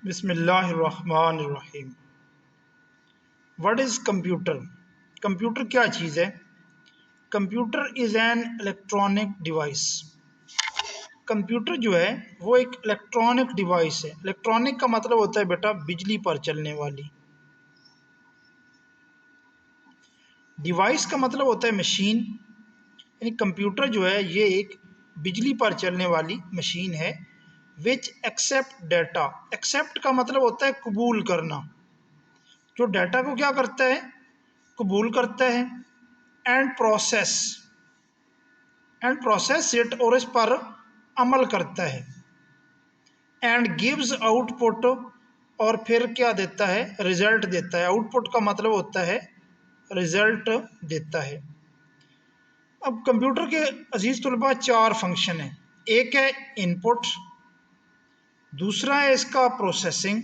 बिस्मिल्लाहिर्रहमानिर्रहीम। What is computer? Computer क्या चीज़ है? Computer is an electronic device. Computer जो है वो एक इलेक्ट्रॉनिक डिवाइस है। इलेक्ट्रॉनिक का मतलब होता है बेटा बिजली पर चलने वाली। डिवाइस का मतलब होता है मशीन। यानी कंप्यूटर जो है ये एक बिजली पर चलने वाली मशीन है। विच एक्सेप्ट डाटा। एक्सेप्ट का मतलब होता है कबूल करना। जो डाटा को क्या करता है? कबूल करता है। एंड प्रोसेस इट, और इस पर अमल करता है। एंड गिव्स आउटपुट, और फिर क्या देता है? रिजल्ट देता है। आउटपुट का मतलब होता है रिजल्ट देता है। अब कंप्यूटर के अजीज तलबा चार फंक्शन हैं। एक है इनपुट, दूसरा है इसका प्रोसेसिंग।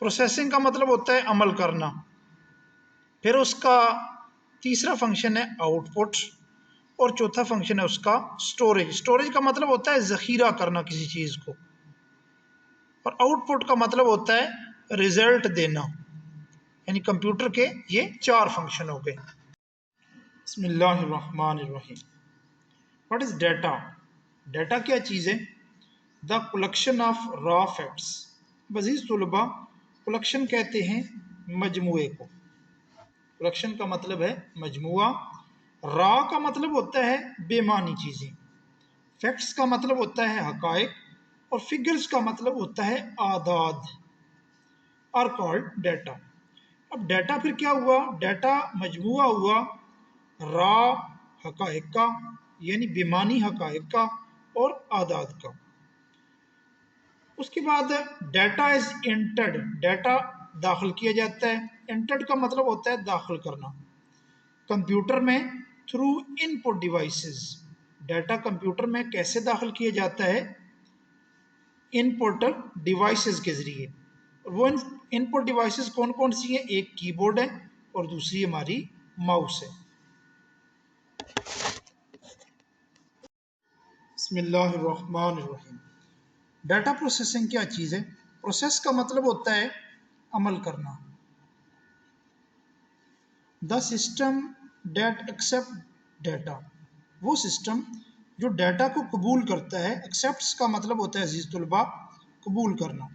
प्रोसेसिंग का मतलब होता है अमल करना। फिर उसका तीसरा फंक्शन है आउटपुट, और चौथा फंक्शन है उसका स्टोरेज। स्टोरेज का मतलब होता है ज़ख़ीरा करना किसी चीज़ को, और आउटपुट का मतलब होता है रिजल्ट देना। यानी कंप्यूटर के ये चार फंक्शन हो गए। बिस्मिल्लाहिर्रहमानिर्रहीम। What is data? डाटा क्या चीज़ है? The collection of raw facts. अज़ीज़ तलबा, कलेक्शन कहते हैं मजमुए को। कलेक्शन का मतलब है मजमुआ। रॉ का मतलब होता है बेमानी चीज़ें। फैक्ट्स का मतलब होता है हकायक, और फिगर्स का मतलब होता है आदाद। Are called data. अब डाटा फिर क्या हुआ? डाटा मजमुआ हुआ रॉ हकायक का, यानी बेमानी हकायक का और आदाद का। उसके बाद डाटा इज एंटर्ड। डाटा दाखिल किया जाता है। एंटर्ड का मतलब होता है दाखिल करना कंप्यूटर में through input devices. Data computer में कैसे दाखिल किया जाता है? इनपुट डिवाइसेस के ज़रिए। वो इनपुट डिवाइसेस कौन कौन सी हैं? एक कीबोर्ड है और दूसरी हमारी माउस है। बिस्मिल्लाहिर्रहमानिर्रहीम। डाटा प्रोसेसिंग क्या चीज़ है? प्रोसेस का मतलब होता है अमल करना। The system that accept data. वो सिस्टम जो डाटा को कबूल करता है। एक्सेप्ट का मतलब होता है अजीज तलबा कबूल करना।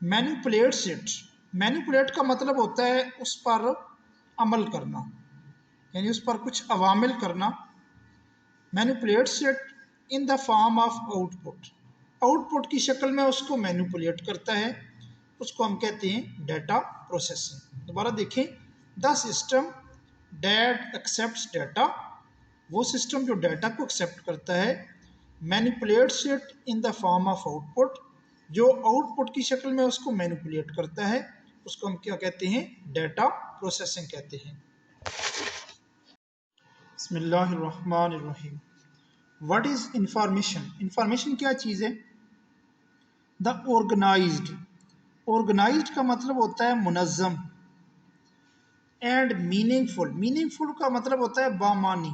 Manipulates it. मैनिपुलेट का मतलब होता है उस पर अमल करना, यानी उस पर कुछ अवामिल करना। Manipulates it in the form of output. Output की शक्ल में उसको मैनिपुलेट करता है। उसको हम कहते हैं डाटा प्रोसेसिंग। दोबारा देखें, the system that accept data. वो सिस्टम जो डाटा को एक्सेप्ट करता है। Manipulates it in the form of output. जो आउटपुट की शक्ल में उसको मैनिपुलेट करता है, उसको हम क्या कहते हैं? डाटा प्रोसेसिंग कहते हैं। बिस्मिल्लाहिर्रहमानिर्रहीम। What is information? इंफॉर्मेशन क्या चीज़ है? The organised. ऑर्गेनाइज्ड का मतलब होता है मुनज़्ज़म। And meaningful. मीनिंगफुल का मतलब होता है बामानी।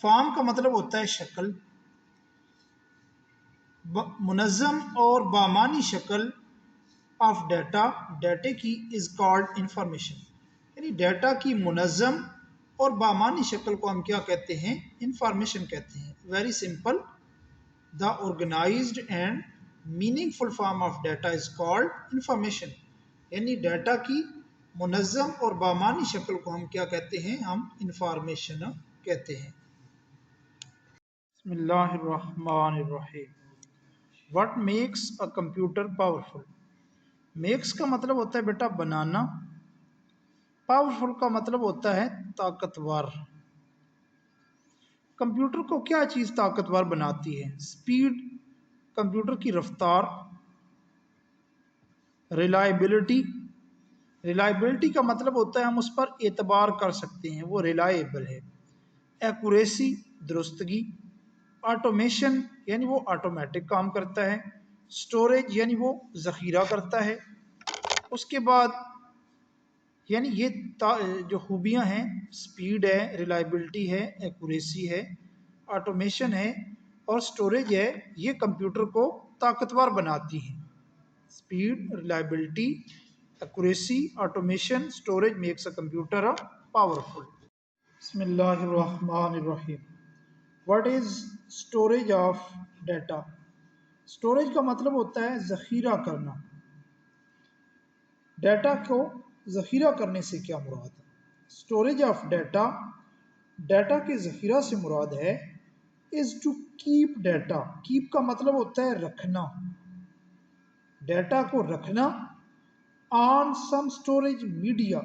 फॉर्म का मतलब होता है शक्ल। मुनज़्ज़म और बामानी शक्ल ऑफ डाटा, डाटे की इज कॉल्ड इंफॉर्मेशन। यानी डाटा की मुनज़्ज़म और बामानी शक्ल को हम क्या कहते हैं? इंफॉर्मेशन कहते हैं। Very simple, the organized and meaningful form of data is called information. यानी डाटा की मुनज़्ज़म और बामानी शक्ल को हम क्या कहते हैं? हम इंफॉर्मेशन कहते हैं। बिस्मिल्लाहिर्रहमानिर्रहीम। What makes a computer powerful? Makes का मतलब होता है बेटा बनाना। पावरफुल का मतलब होता है ताकतवर। कंप्यूटर को क्या चीज़ ताकतवर बनाती है? स्पीड, कंप्यूटर की रफ्तार। रिलायबिलिटी। रिलायबिलिटी का मतलब होता है हम उस पर एतबार कर सकते हैं, वो रिलायबल है। एक्यूरेसी, दुरुस्तगी। ऑटोमेशन, यानी वो ऑटोमेटिक काम करता है। स्टोरेज, यानी वो ज़ख़ीरा करता है। उसके बाद यानी ये जो खूबियाँ हैं, स्पीड है, रिलायबिलिटी है, एक्यूरेसी है, ऑटोमेशन है, और स्टोरेज है ये कंप्यूटर को ताकतवर बनाती हैं। Speed, reliability, accuracy, automation, storage makes a computer powerful. बिस्मिल्लाहिर्रहमानिर्रहीम। What is storage of data? Storage का मतलब होता है ज़ख़ीरा करना। डाटा को ज़ख़ीरा करने से क्या मुराद है? स्टोरेज ऑफ डाटा, डाटा के ज़ख़ीरा से मुराद है is to keep data. Keep का मतलब होता है रखना, डाटा को रखना। ऑन सम स्टोरेज मीडिया,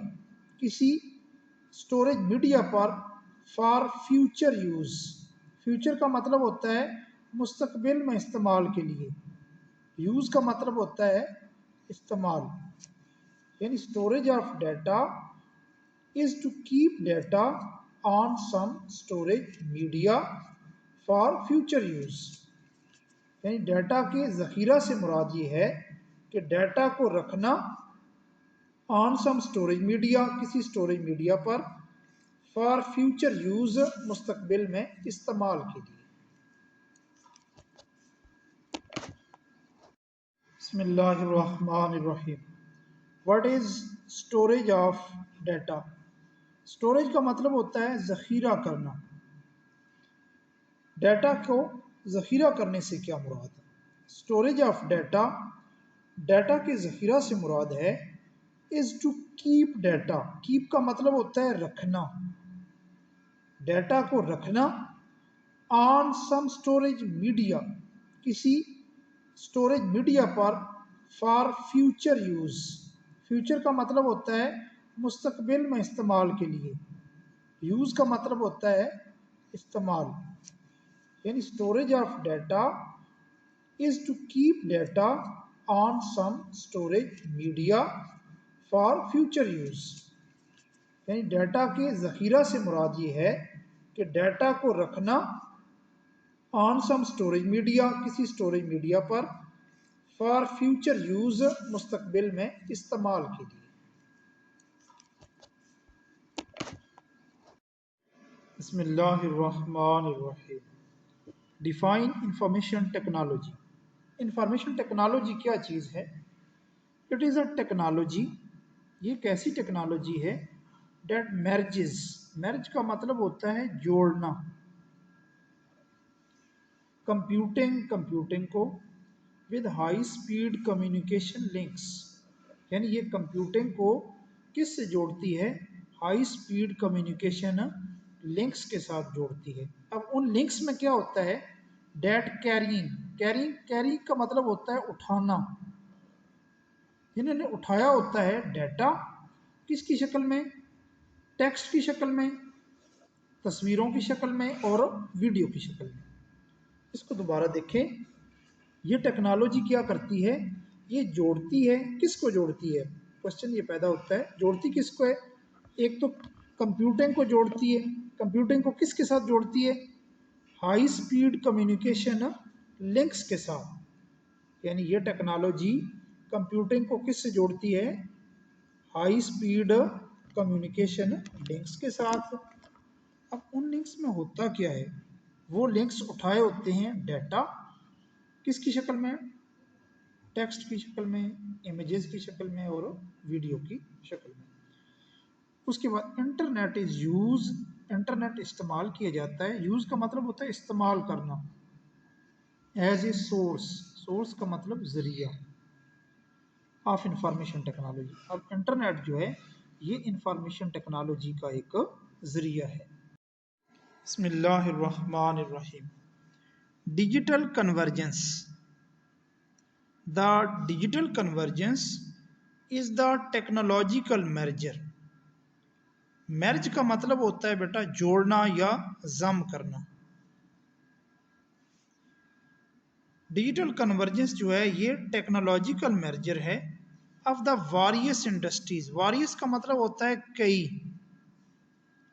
किसी स्टोरेज मीडिया पर। फॉर फ्यूचर यूज़, फ्यूचर का मतलब होता है मुस्तकबिल में इस्तेमाल के लिए। यूज़ का मतलब होता है इस्तेमाल, यानी storage of data is to keep data on some storage media for future use. यानी डाटा के ज़ख़ीरा से मुराद ये है कि डाटा को रखना ऑन सम स्टोरेज मीडिया, किसी स्टोरेज मीडिया पर। फॉर फ्यूचर यूज़, मुस्तकबिल में इस्तेमाल के लिए। बिस्मिल्लाहिर्रहमानिर्रहीम। What is storage of data? Storage का मतलब होता है ज़ख़ीरा करना। डाटा को ज़ख़ीरा करने से क्या मुराद है? स्टोरेज ऑफ डाटा, डाटा के ज़ख़ीरा से मुराद है is to keep data. Keep का मतलब होता है रखना, डाटा को रखना। ऑन सम स्टोरेज मीडिया, किसी स्टोरेज मीडिया पर। फॉर फ्यूचर यूज़, फ्यूचर का मतलब होता है मुस्तकबिल में इस्तेमाल के लिए। यूज़ का मतलब होता है इस्तेमाल, यानी storage of data is to keep data on some storage media for future use. यानी डाटा के ज़ख़ीरा से मुराद ये है कि डाटा को रखना ऑन सम स्टोरेज मीडिया, किसी स्टोरेज मीडिया पर। फॉर फ्यूचर यूज़, मुस्तकबिल में इस्तेमाल के लिए। बिस्मिल्लाहिर्रहमानिर्रहीम। Define information technology. Information technology क्या चीज़ है? इट इज़ अ टेक्नोलॉजी, ये एक ऐसी टेक्नोलॉजी है डेट मैर्जेस, मैर्ज का मतलब होता है जोड़ना। कंप्यूटिंग को with high speed communication links, यानी ये कंप्यूटिंग को किस से जोड़ती है? हाई स्पीड कम्युनिकेशन लिंक्स के साथ जोड़ती है। अब उन लिंक्स में क्या होता है? डेट कैरिंग का मतलब होता है उठाना। इन्होंने उठाया होता है डाटा, किसकी शक्ल में? टेक्स्ट की शक्ल में, तस्वीरों की शक्ल में और वीडियो की शक्ल में। इसको दोबारा देखें, ये टेक्नोलॉजी क्या करती है? ये जोड़ती है। किसको जोड़ती है? क्वेश्चन ये पैदा होता है, जोड़ती किसको है? एक तो कंप्यूटिंग को जोड़ती है। कंप्यूटिंग को किसके साथ जोड़ती है? हाई स्पीड कम्युनिकेशन लिंक्स के साथ। यानी ये टेक्नोलॉजी कंप्यूटिंग को किससे जोड़ती है? हाई स्पीड कम्युनिकेशन लिंक्स के साथ। अब उन लिंक्स में होता क्या है? वो लिंक्स उठाए होते हैं डाटा, किसकी शक्ल में? टेक्स्ट की शक्ल में, इमेजेस की शक्ल में और वीडियो की शक्ल में। उसके बाद इंटरनेट इज यूज, इंटरनेट इस्तेमाल किया जाता है। यूज का मतलब होता है इस्तेमाल करना। एज ए सोर्स, सोर्स का मतलब जरिया ऑफ इंफॉर्मेशन टेक्नोलॉजी। अब इंटरनेट जो है ये इंफॉर्मेशन टेक्नोलॉजी का एक जरिया है। बिस्मिल्लाहिर्रहमानिर्रहीम। Digital convergence. The digital convergence is the technological merger. Merge का मतलब होता है बेटा जोड़ना या जम करना। डिजिटल कन्वर्जेंस जो है ये टेक्नोलॉजिकल मर्जर है of the warriors industries. Warriors का मतलब होता है कई,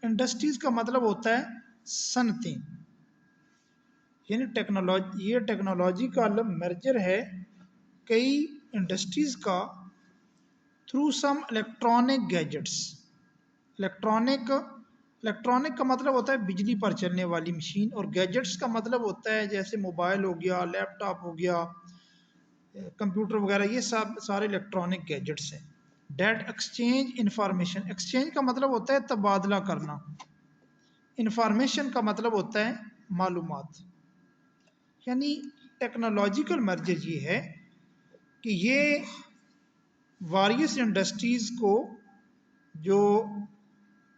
इंडस्ट्रीज का मतलब होता है सनतें। यानी टेक्नोलॉजी, ये टेक्नोलॉजिकल मर्जर है कई इंडस्ट्रीज का through some electronic gadgets. Electronic electronic का मतलब होता है बिजली पर चलने वाली मशीन, और गैजेट्स का मतलब होता है जैसे मोबाइल हो गया, लैपटॉप हो गया, कंप्यूटर वगैरह, ये सब सारे इलेक्ट्रॉनिक गैजेट्स हैं। डेट एक्सचेंज इंफॉर्मेशन, एक्सचेंज का मतलब होता है तबादला करना, इंफॉर्मेशन का मतलब होता है मालूमात। यानी टेक्नोलॉजिकल मर्ज ये है कि ये वारियस इंडस्ट्रीज़ को, जो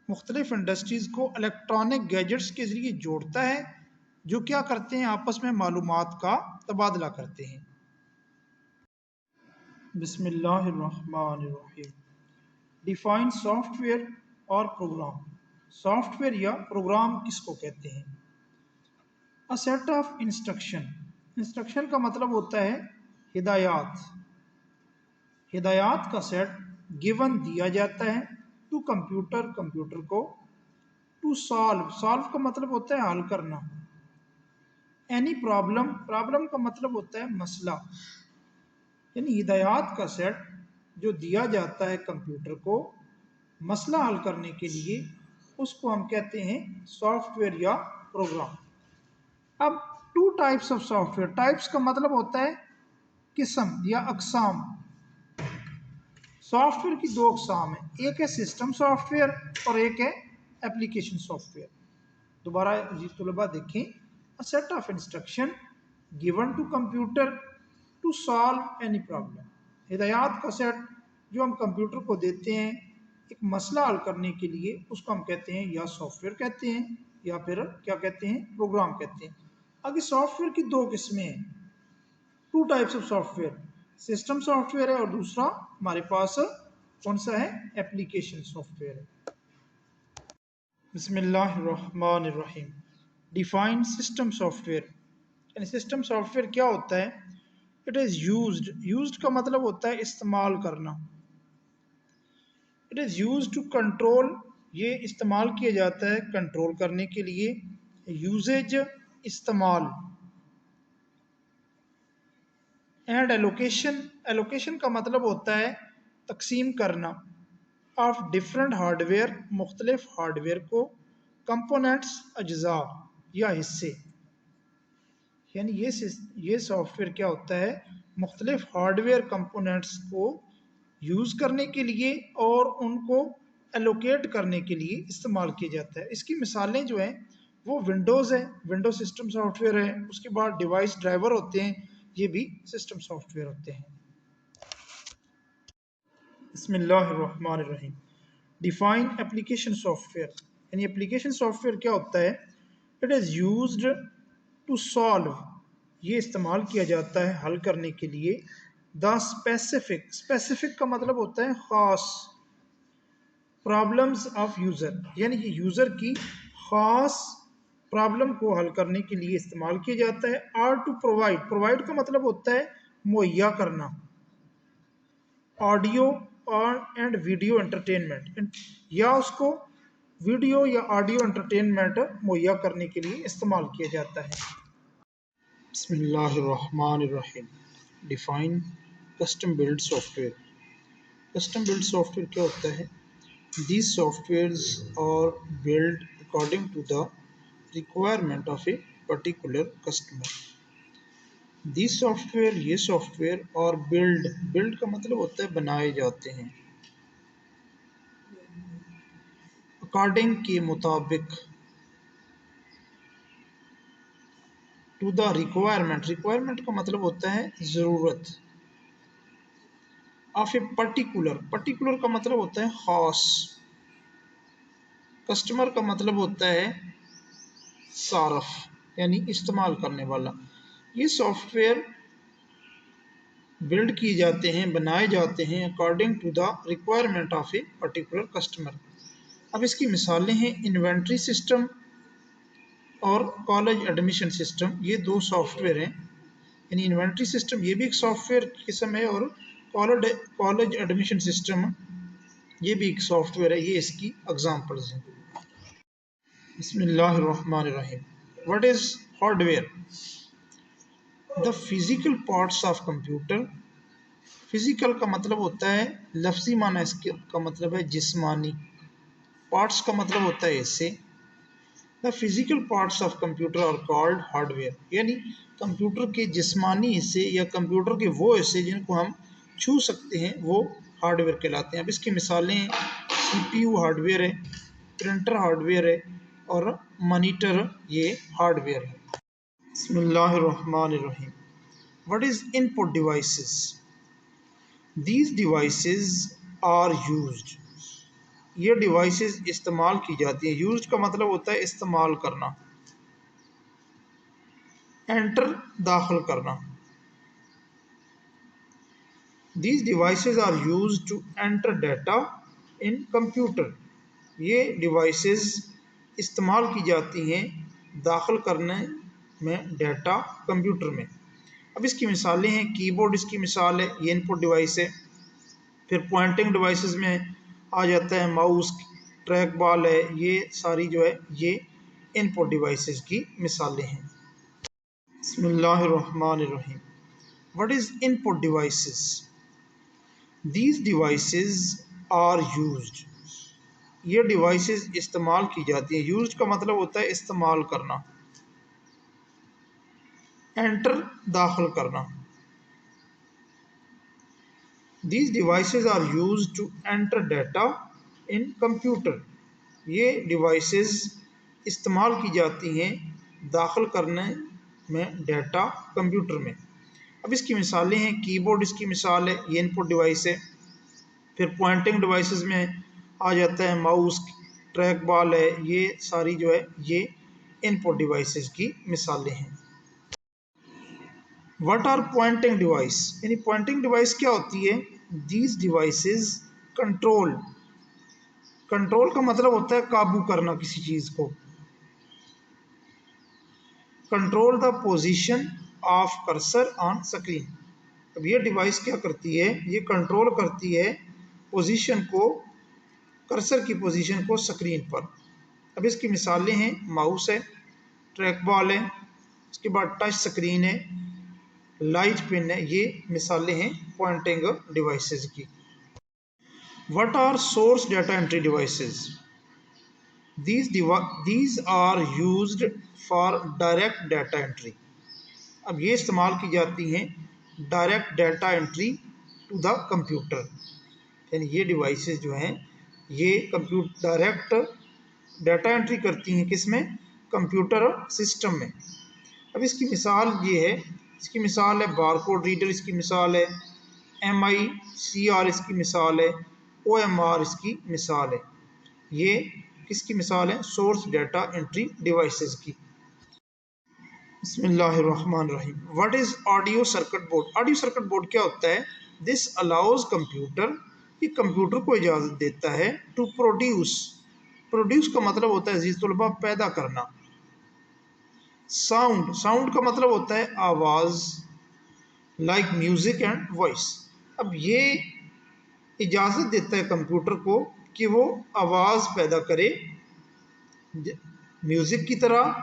मुख्तलिफ इंडस्ट्रीज़ को इलेक्ट्रॉनिक गैजेट्स के ज़रिए जोड़ता है, जो क्या करते हैं, आपस में मालूमात का तबादला करते हैं। बिस्मिल्लाहिर्रहमानिर्रहीम। डिफाइन सॉफ्टवेयर और प्रोग्राम। सॉफ्टवेयर या प्रोग्राम किसको कहते हैं? अ सेट ऑफ इंस्ट्रक्शन, इंस्ट्रक्शन का मतलब होता है हिदायत, हिदायत का सेट गिवन दिया जाता है टू कंप्यूटर, कंप्यूटर को, टू सॉल्व, सॉल्व का मतलब होता है हल करना, एनी प्रॉब्लम, प्रॉब्लम का मतलब होता है मसला। यानी हिदायत का सेट जो दिया जाता है कंप्यूटर को मसला हल करने के लिए, उसको हम कहते हैं सॉफ्टवेयर या प्रोग्राम। अब two types of software, types का मतलब होता है किस्म या अकसाम। सॉफ्टवेयर की दो अकसाम है, एक है सिस्टम सॉफ्टवेयर और एक है एप्लीकेशन सॉफ्टवेयर। दोबारा जी तुलबा देखें, a set of instruction given to computer to solve any problem, हिदायत का सेट जो हम कंप्यूटर को देते हैं एक मसला हल करने के लिए, उसको हम कहते हैं या सॉफ्टवेयर कहते हैं, या फिर क्या कहते हैं, प्रोग्राम कहते हैं। आगे सॉफ्टवेयर की दो किस्में हैं, two types of software, system software है और दूसरा हमारे पास कौन सा है, एप्लीकेशन सॉफ्टवेयर है। बिस्मिल्लाहिर्रहमानिर्रहीम। डिफाइन सिस्टम सॉफ्टवेयर, यानी सिस्टम सॉफ्टवेयर क्या होता है? इट इज़ यूज्ड, यूज्ड का मतलब होता है इस्तेमाल करना। It is use to control, ये इस्तेमाल किया जाता है कंट्रोल करने के लिए। यूजेज इस्तेमाल। एंड एलोकेशन, एलोकेशन का मतलब होता है तकसीम करना, ऑफ डिफरेंट हार्डवेयर, मुख्तलिफ हार्डवेयर को, कंपोनेंट्स अज्जा या हिस्से। यानी ये सॉफ्टवेयर क्या होता है, मुख्तलिफ हार्डवेयर कंपोनेंट्स को यूज़ करने के लिए और उनको एलोकेट करने के लिए इस्तेमाल किया जाता है। इसकी मिसालें जो हैं वो विंडोज़ है, विंडो सिस्टम सॉफ्टवेयर है, उसके बाद डिवाइस ड्राइवर होते हैं, ये भी सिस्टम सॉफ्टवेयर होते हैं। बिस्मिल्लाहिर्रहमानिर्रहीम। डिफाइन एप्लीकेशन सॉफ्टवेयर, यानी एप्लीकेशन सॉफ्टवेयर क्या होता है? It is used to solve, ये इस्तेमाल किया जाता है हल करने के लिए, द स्पेसिफिक, स्पेसिफिक का मतलब होता है ख़ास, प्रॉब्लम्स ऑफ यूज़र, यानी कि यूज़र की ख़ास प्रॉब्लम को हल करने के लिए इस्तेमाल किया जाता है। आर टू प्रोवाइड, प्रोवाइड का मतलब होता है मुहैया करना, ऑडियो और एंड वीडियो एंटरटेनमेंट, या उसको वीडियो या ऑडियो एंटरटेनमेंट मुहैया करने के लिए इस्तेमाल किया जाता है। बिस्मिल्लाहिर्रहमानिर्रहीम। Define custom build software, custom build software क्या होता है? These softwares are build according to the requirement of a particular customer. These software, ये सॉफ्टवेयर, और बिल्ड, बिल्ड का मतलब होता है बनाए जाते हैं, अकॉर्डिंग के मुताबिक, टू द रिक्वायरमेंट, रिक्वायरमेंट का मतलब होता है ज़रूरत, ऑफ ए पर्टिकुलर, पर्टिकुलर का मतलब होता है ख़ास, कस्टमर का मतलब होता है सारफ यानी इस्तेमाल करने वाला। ये सॉफ्टवेयर बिल्ड किए जाते हैं, बनाए जाते हैं according to the requirement of a particular customer. अब इसकी मिसालें हैं इन्वेंट्री सिस्टम और कॉलेज एडमिशन सिस्टम, ये दो सॉफ्टवेयर हैं। यानी इन्वेंट्री सिस्टम ये भी एक सॉफ्टवेयर किस्म है, और कॉलेज एडमिशन सिस्टम ये भी एक सॉफ्टवेयर है, ये इसकी एग्जांपल्स हैं। बिस्मिल्लाहिर्रहमानिर्रहीम। What is hardware? The physical parts of computer, physical का मतलब होता है, लफ्ज़ी माना इसके का मतलब है जिस्मानी, पार्ट्स का मतलब होता है हिस्से। The physical parts of computer are called hardware, यानी कंप्यूटर के जिस्मानी हिस्से या कंप्यूटर के वो हिस्से जिनको हम छू सकते हैं वो हार्डवेयर कहलाते हैं। अब इसकी मिसालें सीपीयू हार्डवेयर है, प्रिंटर हार्डवेयर है और मॉनिटर ये हार्डवेयर है। बिस्मिल्लाहिर्रहमानिर्रहीम। What is input devices? These devices are used, ये डिवाइसेस इस्तेमाल की जाती हैं। यूज का मतलब होता है इस्तेमाल करना, एंटर दाखिल करना। These devices are use to enter data in computer, ये डिवाइसेस इस्तेमाल की जाती हैं दाखिल करने में डाटा कंप्यूटर में। अब इसकी मिसालें हैं, कीबोर्ड इसकी मिसाल है, ये इनपुट डिवाइस है। फिर पॉइंटिंग डिवाइसेस में आ जाता है माउस, ट्रैक बॉल है, ये सारी जो है ये इनपुट डिवाइसेस की मिसालें हैं। बिस्मिल्लाहिर्रहमानिर्रहीम। What is input devices? These devices are used, ये डिवाइसेस इस्तेमाल की जाती हैं। यूज का मतलब होता है इस्तेमाल करना, एंटर दाखिल करना। These devices are used to enter data in computer, ये डिवाइसेस इस्तेमाल की जाती हैं दाखिल करने में डाटा कंप्यूटर में। अब इसकी मिसालें हैं, कीबोर्ड इसकी मिसाल है, ये इनपुट डिवाइस है। फिर पॉइंटिंग डिवाइसेस में आ जाता है माउस, ट्रैक बॉल है, ये सारी जो है ये इनपुट डिवाइसेस की मिसालें हैं। व्हाट आर पॉइंटिंग डिवाइस, यानी पॉइंटिंग डिवाइस क्या होती है? दीज डिवाइसेस कंट्रोल, कंट्रोल का मतलब होता है काबू करना किसी चीज़ को। Control the position of cursor on screen, अब ये डिवाइस क्या करती है? ये कंट्रोल करती है पोजीशन को, कर्सर की पोजीशन को स्क्रीन पर। अब इसकी मिसालें हैं, माउस है, ट्रैक बॉल है, उसके बाद टच स्क्रीन है, लाइट पेन है, ये मिसालें हैं पॉइंटिंग डिवाइसेस की। What are source data entry devices? These are used for direct data entry, अब ये इस्तेमाल की जाती हैं direct data entry to the computer, यानी ये डिवाइसेस जो हैं ये कंप्यूटर डायरेक्ट डाटा एंट्री करती हैं किसमें? कंप्यूटर सिस्टम में। अब इसकी मिसाल ये है, इसकी मिसाल है बारकोड रीडर, इसकी मिसाल है MICR, इसकी मिसाल है OMR, इसकी मिसाल है। ये किसकी मिसाल है? सोर्स डाटा एंट्री डिवाइसेस की। बिस्मिल्लाहिर्रहमानिर्रहीम। What is audio circuit board? Audio circuit board क्या होता है? दिस अलाउज कंप्यूटर, ये कंप्यूटर को इजाज़त देता है टू प्रोड्यूस, प्रोड्यूस का मतलब होता है अजीज तलबा पैदा करना। साउंड, साउंड का मतलब होता है आवाज़, लाइक म्यूज़िक एंड वॉइस। अब ये इजाज़त देता है कंप्यूटर को कि वो आवाज़ पैदा करे म्यूज़िक की तरह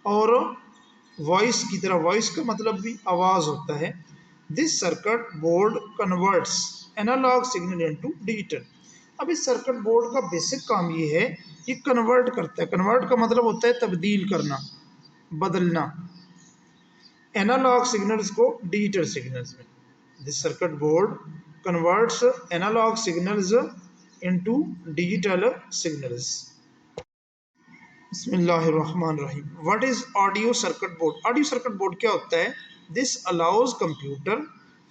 और वॉइस की तरह। वॉइस का मतलब भी आवाज़ होता है। This circuit board converts analog signal into digital, अब इस सर्किट बोर्ड का बेसिक काम ये है, ये कन्वर्ट करता है। कन्वर्ट का मतलब होता है तब्दील करना, बदलना, एनालॉग सिग्नल्स को डिजिटल सिग्नल्स में। This circuit board converts analog signals into digital signals. बिस्मिल्लाहिर्रहमानिर्रहीम। What is audio circuit board? Audio circuit board क्या होता है? दिस अलाउज कंप्यूटर,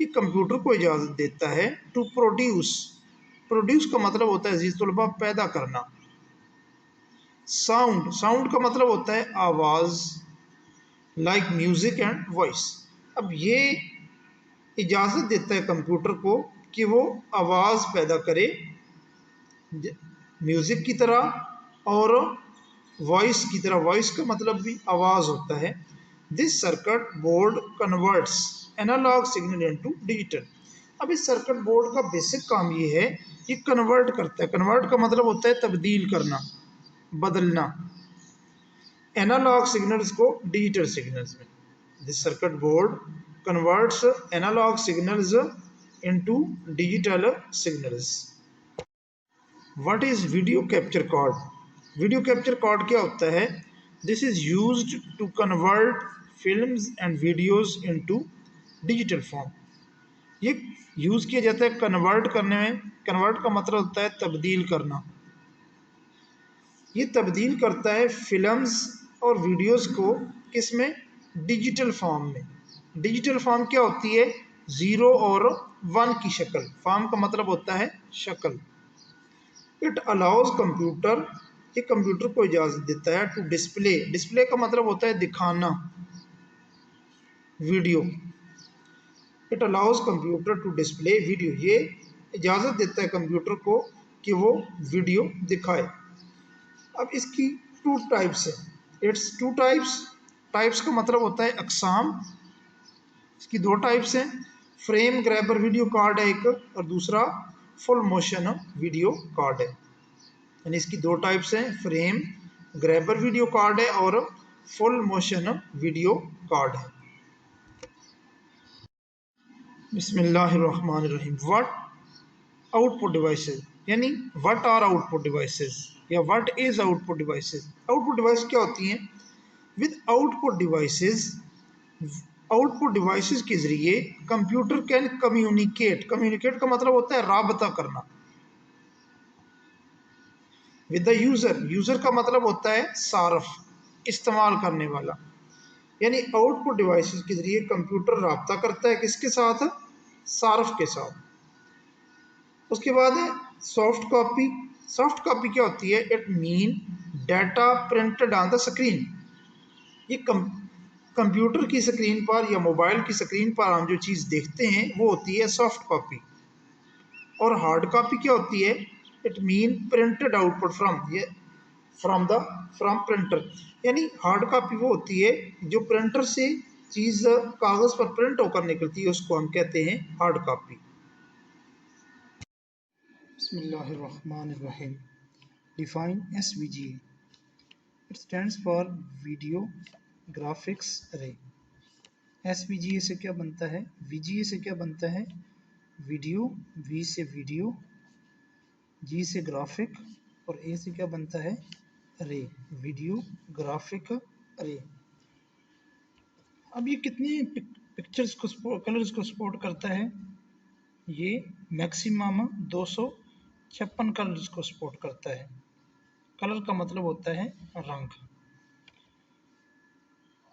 ये कंप्यूटर को इजाज़त देता है टू प्रोड्यूस, प्रोड्यूस का मतलब होता है अजीज तलबा पैदा करना। साउंड, साउंड का मतलब होता है आवाज़, लाइक म्यूज़िक एंड वॉइस। अब ये इजाज़त देता है कंप्यूटर को कि वो आवाज़ पैदा करे म्यूज़िक की तरह और वॉइस की तरह। वॉइस का मतलब भी आवाज़ होता है। This circuit board converts analog signal into digital, अब इस सर्किट बोर्ड का बेसिक काम ये है, ये कन्वर्ट करता है। कन्वर्ट का मतलब होता है तब्दील करना, बदलना, एनालॉग सिग्नल्स को डिजिटल सिग्नल्स में। This circuit board converts analog signals into digital signals. What is video capture card? Video capture card क्या होता है? This is used to convert films and videos into digital form. ये use किया जाता है convert करने में। कन्वर्ट का मतलब होता है तब्दील करना। ये तब्दील करता है फिल्म्स और वीडियोस को किस में? डिजिटल फॉर्म में। डिजिटल फॉर्म क्या होती है? ज़ीरो और वन की शक्ल। फॉर्म का मतलब होता है शक्ल। इट अलाउज कंप्यूटर, ये कंप्यूटर को इजाज़त देता है टू डिस्प्ले। डिस्प्ले का मतलब होता है दिखाना video. It allows computer to display video, ये इजाज़त देता है कंप्यूटर को कि वो वीडियो दिखाए। अब इसकी टू टाइप्स है। It's two types. टाइप्स का मतलब होता है अकसाम। इसकी दो टाइप्स हैं। फ्रेम ग्रैबर वीडियो कार्ड है एक, और दूसरा फुल मोशन वीडियो कार्ड है। यानी इसकी दो टाइप्स हैं, फ्रेम ग्रैबर वीडियो कार्ड है और फुल मोशन वीडियो कार्ड है। बिस्मिल्लाहिर्रहमानिर्रहीम। व्हाट आउटपुट डिवाइसेस, यानी व्हाट आर आउटपुट डिवाइसेस या what is output devices? Output device क्या होती हैं? With output devices, output devices के जरिए कंप्यूटर कैन कम्युनिकेट। कम्युनिकेट का मतलब होता है राबता करना। विद द यूजर, यूजर का मतलब होता है सारफ, इस्तेमाल करने वाला। यानी आउटपुट डिवाइसेस के जरिए कंप्यूटर राबता करता है किसके साथ? सारफ के साथ। उसके बाद है सॉफ्ट कॉपी। सॉफ्ट कॉपी क्या होती है? It mean data printed on the screen. ये कंप्यूटर की स्क्रीन पर या मोबाइल की स्क्रीन पर हम जो चीज़ देखते हैं वो होती है सॉफ्ट कॉपी। और हार्ड कॉपी क्या होती है? It mean printed output from, ये फ्रॉम प्रिंटर। यानी हार्ड कॉपी वो होती है जो प्रिंटर से चीज़ कागज़ पर प्रिंट होकर निकलती है, उसको हम कहते हैं हार्ड कॉपी। बिस्मिल्लाहिर्रहमानिर्रहीम। Define SVGA। It stands for video graphics अरे। SVGA से क्या बनता है? VGA से क्या बनता है? वीडियो, V से वीडियो, G से ग्राफिक, और A से क्या बनता है? अरे। वीडियो ग्राफिक अरे। अब ये कितनी पिक्चर्स को, कलर्स को सपोर्ट करता है? ये मैक्सिमम 256 कलर्स को सपोर्ट करता है। कलर का मतलब होता है रंग।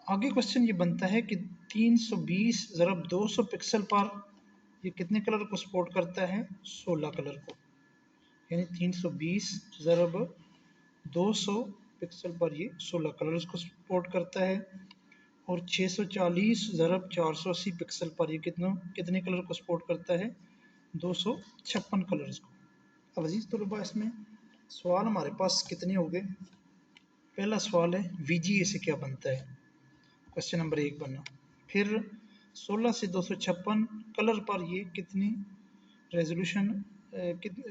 आगे क्वेश्चन ये बनता है कि 320 ज़रब 200 पिक्सल पर ये कितने कलर को सपोर्ट करता है? 16 कलर को। यानी 320 ज़रब 200 पिक्सल पर ये 16 कलर्स को सपोर्ट करता है। और 640 ज़रब 480 पिक्सल पर ये कितने कलर को सपोर्ट करता है? 256 कलर्स को। अब अजीज़ तलबा, इसमें सवाल हमारे पास कितने हो गए? पहला सवाल है VGA से क्या बनता है? क्वेश्चन नंबर 1 बनना। फिर 16 से 256 कलर पर ये कितनी रेजोल्यूशन,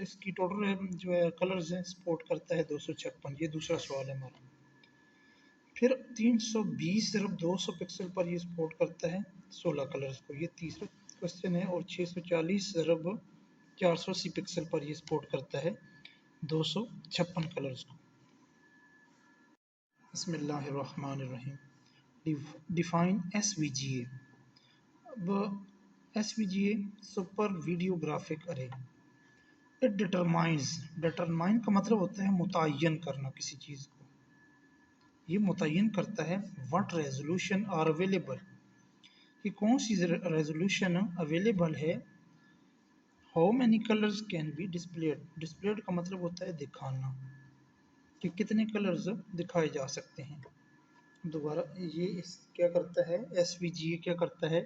इसकी टोटल जो है कलर्स हैं सपोर्ट करता है? 256। ये दूसरा सवाल है हमारा। फिर 320 ज़रब 200 पिक्सल पर ये सपोर्ट करता है 16 कलर्स को। ये तीसरा क्वेश्चन है। और 640 ज़रब 480 पिक्सल पर ये सपोर्ट करता है 256 कलर्स को। बिस्मिल्लाहिर्रहमानिर्रहीम। Define SVGA। अब SVGA सुपर वीडियो ग्राफिक अरे। इट डिटरमाइंस, डिटरमाइन का मतलब होता है मुतय्यन करना किसी चीज़ को। ये मुतय्यन करता है व्हाट रेजोल्यूशन आर अवेलेबल, कि कौन सी रेजोल्यूशन अवेलेबल है। How many colours can be displayed, displayed का मतलब होता है दिखाना, कि कितने कलर्स दिखाए जा सकते हैं। दोबारा ये क्या करता है? SVGA क्या करता है?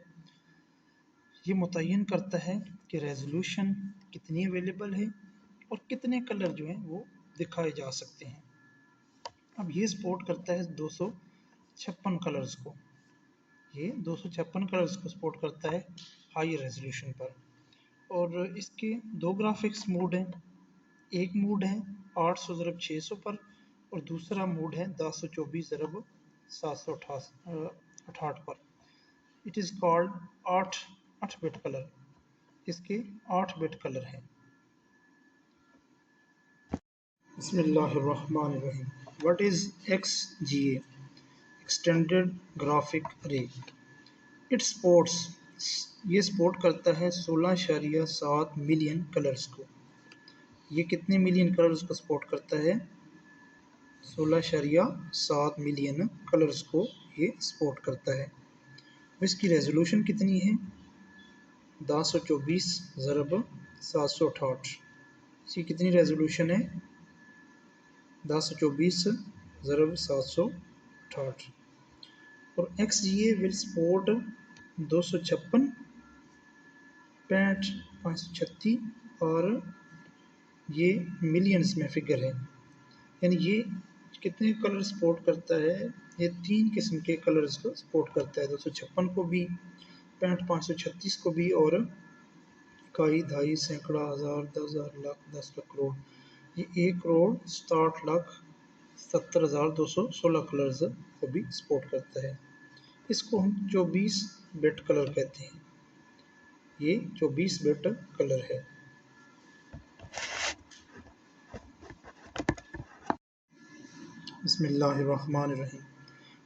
ये मुतय्यन करता है कि रेजोल्यूशन कितनी अवेलेबल है और कितने कलर जो हैं वो दिखाए जा सकते हैं। अब ये सपोर्ट करता है 256 कलर्स को। ये 256 कलर्स को सपोर्ट करता है हाई रेजोल्यूशन पर। और इसके दो ग्राफिक्स मोड हैं। एक मोड है 800 ज़रब 600 पर, और दूसरा मोड है 1024 ज़रब 768 पर। It is called 8 bit colour. इसके 8 बिट कलर हैं। बिस्मिल्लाहिर्रहमानिर्रहीम। What is XGA? Extended graphic अरे। इट सपोर्ट्स, ये सपोर्ट करता है 16.7 मिलियन कलर्स को। ये कितने मिलियन कलर्स को सपोर्ट करता है? 16.7 मिलियन कलर्स को ये सपोर्ट करता है। इसकी रेजोल्यूशन कितनी है? 1024 ज़रब 768। इसकी कितनी रेजोल्यूशन है? 1024 ज़रब 768। और XGA विल सपोर्ट 256, 65, 536 और ये मिलियंस में फिगर है। यानी ये कितने कलर सपोर्ट करता है? ये 3 किस्म के कलर्स को सपोर्ट करता है, 256 को भी, 65, 536 को भी, और इकाई, दहाई, सैकड़ा, हज़ार, 10,000, लाख, 10 लाख, करोड़। ये 1,67,70,216 कलर्स को भी सपोर्ट करता है। इसको हम 24 बिट कलर कहते हैं। ये 24 बिट कलर है। बिस्मिल्लाहिर्रहमानिर्रहीम।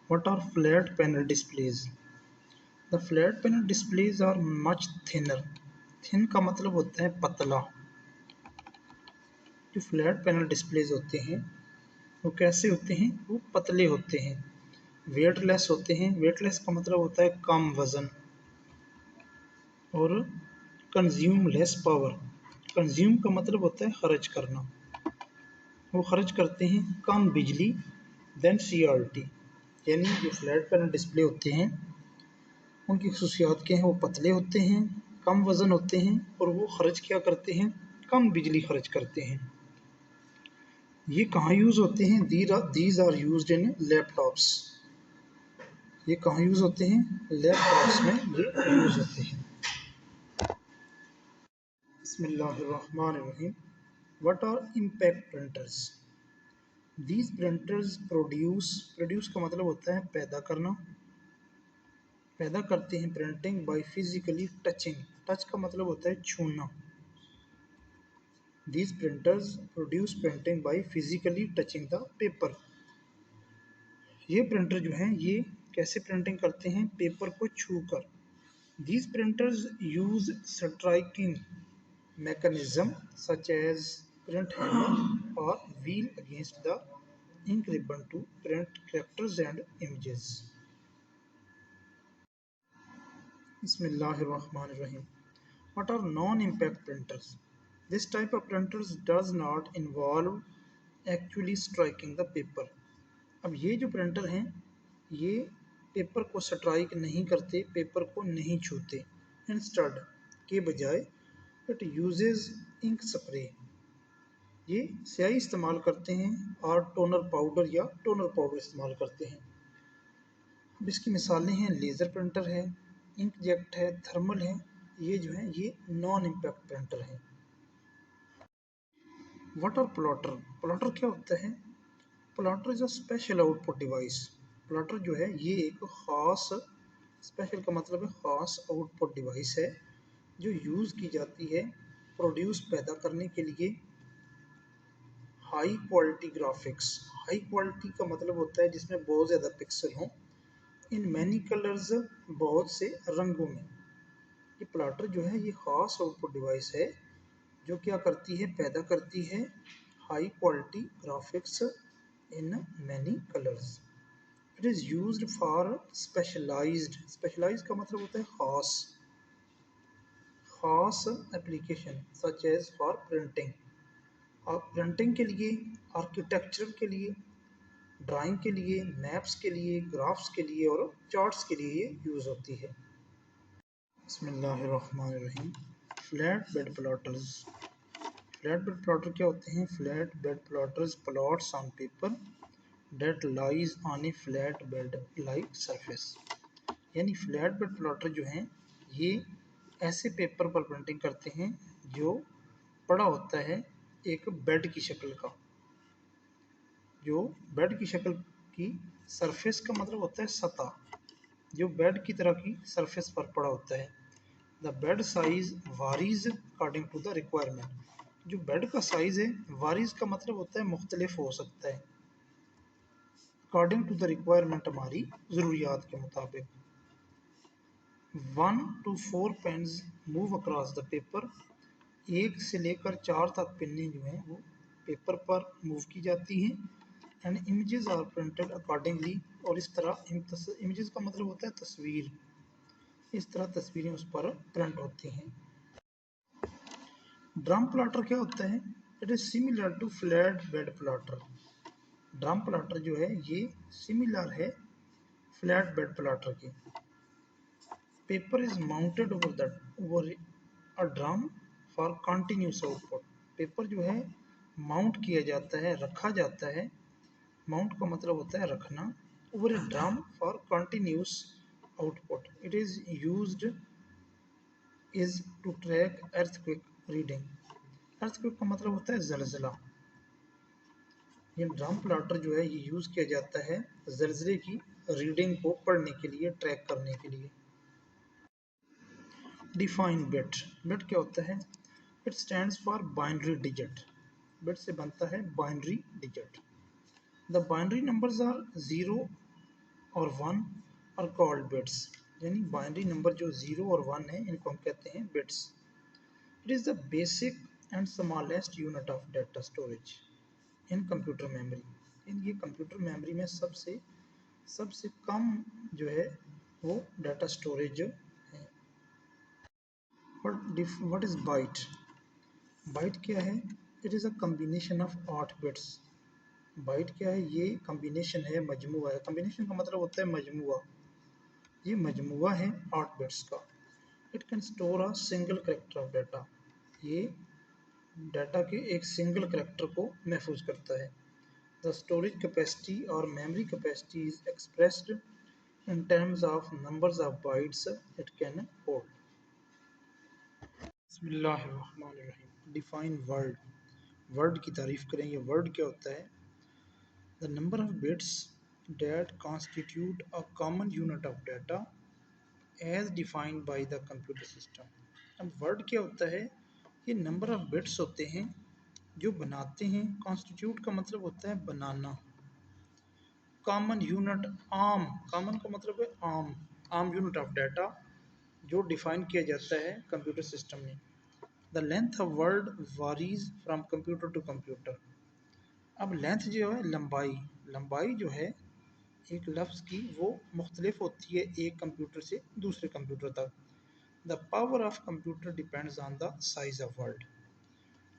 What are flat panel displays? The flat panel displays are much thinner. Thin का मतलब होता है पतला। जो फ्लैट पैनल डिस्प्लेज होते हैं वो कैसे होते हैं? वो पतले होते हैं, वेटलेस होते हैं। वेटलेस का मतलब होता है कम वज़न, और कंज्यूम लेस पावर। कंज्यूम का मतलब होता है खर्च करना। वो खर्च करते हैं कम बिजली देन CRT। यानी जो फ्लैट पैनल डिस्प्ले होते हैं उनकी खसूसियात क्या हैं? वो पतले होते हैं, कम वज़न होते हैं, और वो खर्च क्या करते हैं? कम बिजली खर्च करते हैं। ये कहाँ यूज़ होते हैं? These are used in laptops. ये कहाँ यूज़ होते हैं? लैपटॉप्स में ये यूज़ होते हैं। बिस्मिल्लाहिर्रहमानिर्रहीम। What are impact printers? These printers produce का मतलब होता है पैदा करना। पैदा करते हैं printing by physically touching. Touch का मतलब होता है छूना। These printers produce printing by physically touching the paper. ये प्रिंटर जो हैं ये कैसे प्रिंटिंग करते हैं? पेपर को छूकर। These printers use striking mechanism such as print hammer or wheel against the ink ribbon to print characters and images. Bismillahirrahmanirrahim. What are non-impact printers? This type of printers does not involve actually striking the paper. अब ये जो printer हैं ये paper को strike नहीं करते, paper को नहीं छूते। इंस्टेड के बजाय इट यूजेस इंक स्प्रे। ये स्याही इस्तेमाल करते हैं और टोनर पाउडर या टोनर पाउडर इस्तेमाल करते हैं। अब इसकी मिसालें हैं लेज़र प्रिंटर है, इंकजेट है, थर्मल है। ये जो है ये नॉन इम्पैक्ट प्रिंटर है। What are plotter? प्लॉटर क्या होता है? Plotter is a special output device. Plotter जो है ये एक ख़ास, स्पेशल का मतलब है ख़ास आउटपुट डिवाइस है जो यूज़ की जाती है प्रोड्यूस पैदा करने के लिए high quality graphics. High quality का मतलब होता है जिसमें बहुत ज़्यादा पिक्सल हों, इन मैनी कलर्स, बहुत से रंगों में। ये प्लॉटर जो है ये ख़ास आउटपुट डिवाइस है जो क्या करती है? पैदा करती है high quality graphics in many colours. It is used for specialized का मतलब होता है खास application such as for printing. और प्रिंटिंग के लिए, आर्किटेक्चर के लिए, ड्राइंग के लिए, मैप्स के लिए, ग्राफ्स के लिए और चार्ट्स के लिए ये यूज़ होती है। बिस्मिल्लाहिर्रहमानिर्रहीम। Flat bed plotters. Flat bed plotter क्या होते हैं? Flat bed plotters plots on paper that lies on a flat bed like surface. यानी फ्लैट बेड प्लॉटर जो हैं ये ऐसे पेपर पर प्रिंटिंग करते हैं जो पड़ा होता है एक बेड की शक्ल का। जो बेड की शक्ल की, सरफेस का मतलब होता है सतह, जो बेड की तरह की सरफेस पर पड़ा होता है। The bed size varies according to the requirement. जो बेड का साइज़ है, वारीज का मतलब होता है मुख्तलिफ हो सकता है, अकॉर्डिंग टू द रिक्वायरमेंट, हमारी ज़रूरियात के मुताबिक। 1 to 4 pens move across the paper, 1 से लेकर 4 तक पेनें जो हैं वो पेपर पर मूव की जाती हैं। And images are printed accordingly, और इस तरह इमेजेस का मतलब होता है तस्वीर, इस तरह तस्वीरें उस पर प्रिंट होती हैं। ड्रम प्लाटर क्या होता है? It is similar to flat bed plotter. Drum plotter जो है ये सिमिलर है फ्लैट बेड प्लाटर के। Paper is mounted over a drum for continuous output. Paper जो है माउंट किया जाता है, रखा जाता है। माउंट का मतलब होता है रखना। Over a drum for continuous output. It is used is to track earthquake reading. Earthquake का मतलब होता है जलजला। ये ड्रम प्लाटर जो है ये यूज़ किया जाता है जलजले की रीडिंग को पढ़ने के लिए, ट्रैक करने के लिए। Define bit. बिट क्या होता है? It stands for binary digit. Bit से बनता है binary digit. The binary numbers are 0 और 1 आर कॉल्ड बिट्स। यानी बाइनरी नंबर जो 0 और 1 है इनको हम कहते हैं bits. It is the basic and smallest unit of data storage in computer memory. इन ये कंप्यूटर मेमोरी में सबसे सबसे कम जो है वो डाटा स्टोरेज है। What is byte? बाइट क्या है? It is a combination of 8 bits. Byte क्या है? ये कम्बिनेशन है, मजमुआ है। कम्बिनेशन का मतलब होता है मजमुआ। ये मजमुआ है 8 बिट्स का। It can store a single character of data. ये डाटा के एक सिंगल करेक्टर को महफूज करता है। द स्टोरेज कैपेसिटी और memory capacity is expressed in terms of numbers of bytes it can hold. बिस्मिल्लाहिर्रहमानिर्रहीम। Define word. वर्ड की तारीफ करें। ये वर्ड क्या होता है? The number of bits that constitute a common unit of data as defined by the computer system. अब word क्या होता है? ये नंबर ऑफ बिट्स होते हैं जो बनाते हैं। कॉन्स्टिट्यूट का मतलब होता है बनाना। कॉमन यूनिट, आम, कॉमन का मतलब है आम, आम यूनिट ऑफ डाटा जो डिफाइन किया जाता है कंप्यूटर सिस्टम में। The length of word varies from computer to computer. अब लेंथ जो है लंबाई, लंबाई जो है एक लफ्ज़ की वो मुख्तलिफ होती है एक कंप्यूटर से दूसरे कंप्यूटर तक। The power of computer depends on the size of word.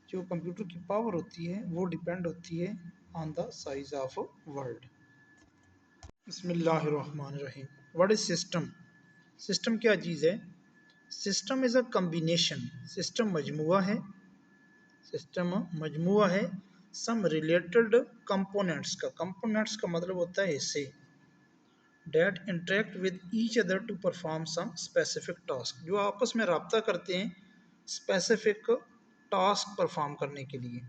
जो कंप्यूटर की पावर होती है वो डिपेंड होती है on the size of word. बिस्मिल्लाहिर्रहमानिर्रहीम। What is system? सिस्टम क्या चीज़ है? System is a combination. System मजमुआ है। सिस्टम मजमुआ है सम रिलेटेड कंपोनेंट्स का। कंपोनेंट्स का मतलब होता है हिस्से। That interact with each other to perform some specific task. जो आपस में रब्ता करते हैं स्पेसिफिक टास्क परफॉर्म करने के लिए।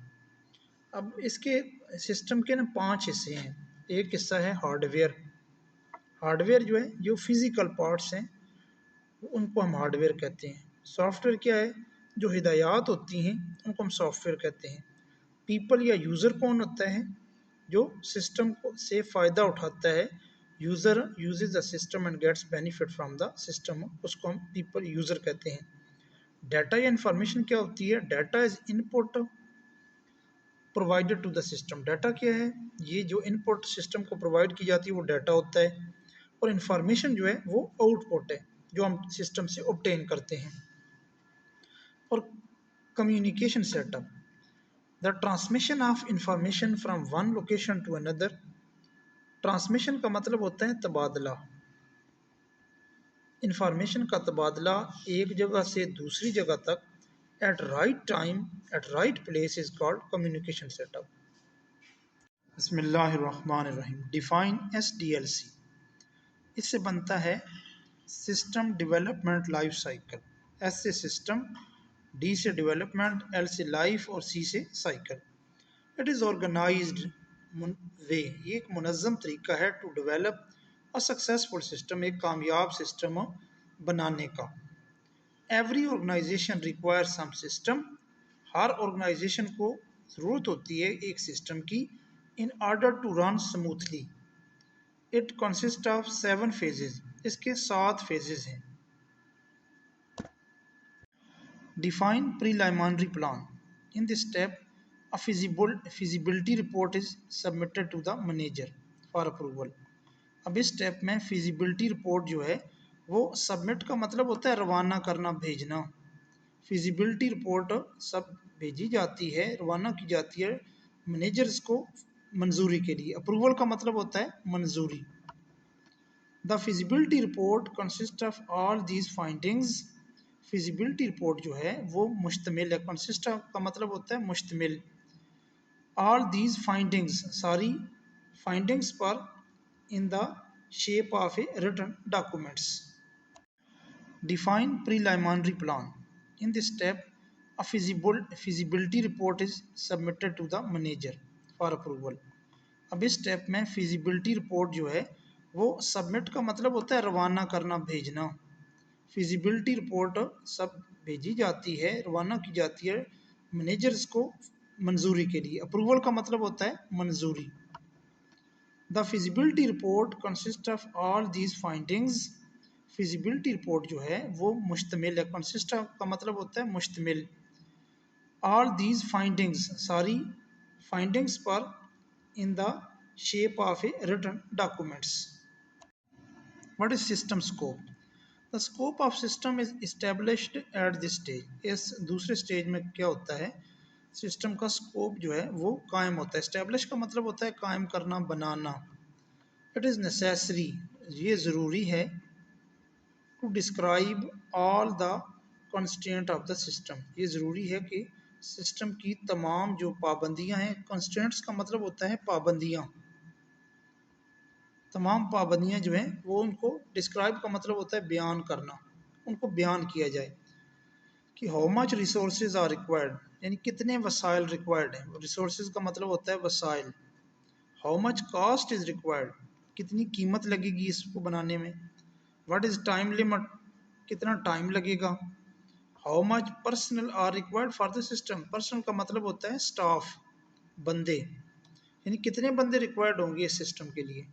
अब इसके सिस्टम के ना 5 हिस्से हैं। एक हिस्सा है हार्डवेयर। हार्डवेयर जो है जो फिज़िकल पार्ट्स हैं उनको हम हार्डवेयर कहते हैं। सॉफ्टवेयर क्या है? जो हिदायत होती हैं उनको हम सॉफ्टवेयर कहते हैं। पीपल या यूज़र कौन होता है? जो सिस्टम को से फ़ायदा उठाता है। User uses the system and gets benefit from the system, उसको हम पीपल यूज़र कहते हैं। डाटा या इंफॉर्मेशन क्या होती है? Data is input provided to the system. Data क्या है? ये जो इनपुट सिस्टम को प्रोवाइड की जाती है वो डाटा होता है। और इंफॉर्मेशन जो है वो आउटपुट है जो हम सिस्टम से ऑब्टेन करते हैं। और communication setup, the transmission of information from one location to another. Transmission का मतलब होता है तबादला। इंफॉर्मेशन का तबादला एक जगह से दूसरी जगह तक at right time at right place is called communication setup. बिस्मिल्लाहिर्रहमानिर्रहीम। Define SDLC। इससे बनता है system development life cycle. S से सिस्टम, D से डेवलपमेंट, L से लाइफ और C से cycle. It is organized way. ये एक मुनज़्ज़म तरीका है to develop a successful system, एक कामयाब सिस्टम बनाने का। Every organization require some system. हर ऑर्गेनाइजेशन को ज़रूरत होती है एक सिस्टम की इन order to run smoothly. It consist of 7 phases, इसके 7 फेजेस हैं। Define preliminary plan. In this step a feasibility report is submitted to the manager for approval। अब इस स्टेप में फिजिबिलिटी रिपोर्ट जो है वो सबमिट का मतलब होता है रवाना करना, भेजना। फिजिबिलिटी रिपोर्ट सब भेजी जाती है, रवाना की जाती है मैनेजर्स को मंजूरी के लिए। अप्रूवल का मतलब होता है मंजूरी। The feasibility report consist of all these findings. Feasibility report जो है वो मुश्तमिल है, कंसिस्ट ऑफ का मतलब होता है मुश्तमिल। ऑल दीज फाइंडिंग्स, सारी फाइंडिंग्स पर in the shape of a written documents. Define preliminary plan. In this step, a feasibility report is submitted to the manager for approval। अब इस स्टेप में फिजिबिलिटी रिपोर्ट जो है वो सबमिट का मतलब होता है रवाना करना, भेजना। फिजिबिलिटी रिपोर्ट सब भेजी जाती है, रवाना की जाती है मैनेजर्स को मंजूरी के लिए। अप्रूवल का मतलब होता है मंजूरी। The feasibility report consist of all these findings. Feasibility report जो है वो मुश्तमिल है, कंसिस्ट ऑफ का मतलब होता है मुश्तमिल। ऑल दीज फाइंडिंग्स, सारी फाइंडिंग्स पर in the shape of a written documents. What is system scope? The scope of system is established at this stage. इस दूसरे स्टेज में क्या होता है, सिस्टम का स्कोप जो है वो कायम होता है। इस्टेब्लिश का मतलब होता है कायम करना, बनाना। इट इज़ नेसेसरी, ये ज़रूरी है, to describe all the constraint of the system, ये ज़रूरी है कि सिस्टम की तमाम जो पाबंदियां हैं, कंस्ट्रेंट्स का मतलब होता है पाबंदियां, तमाम पाबंदियां जो हैं वो उनको डिस्क्राइब का मतलब होता है बयान करना, उनको बयान किया जाए कि how much resources are required, यानी कितने वसाइल रिक्वायर्ड हैं। रिसोर्सेज का मतलब होता है वसाइल। How much cost is required, कितनी कीमत लगेगी इसको बनाने में। व्हाट इज़ टाइम लिमिट, कितना टाइम लगेगा। How much personal are required for the system, personal का मतलब होता है स्टाफ, बंदे, यानी कितने बंदे रिक्वायर्ड होंगे इस सिस्टम के लिए।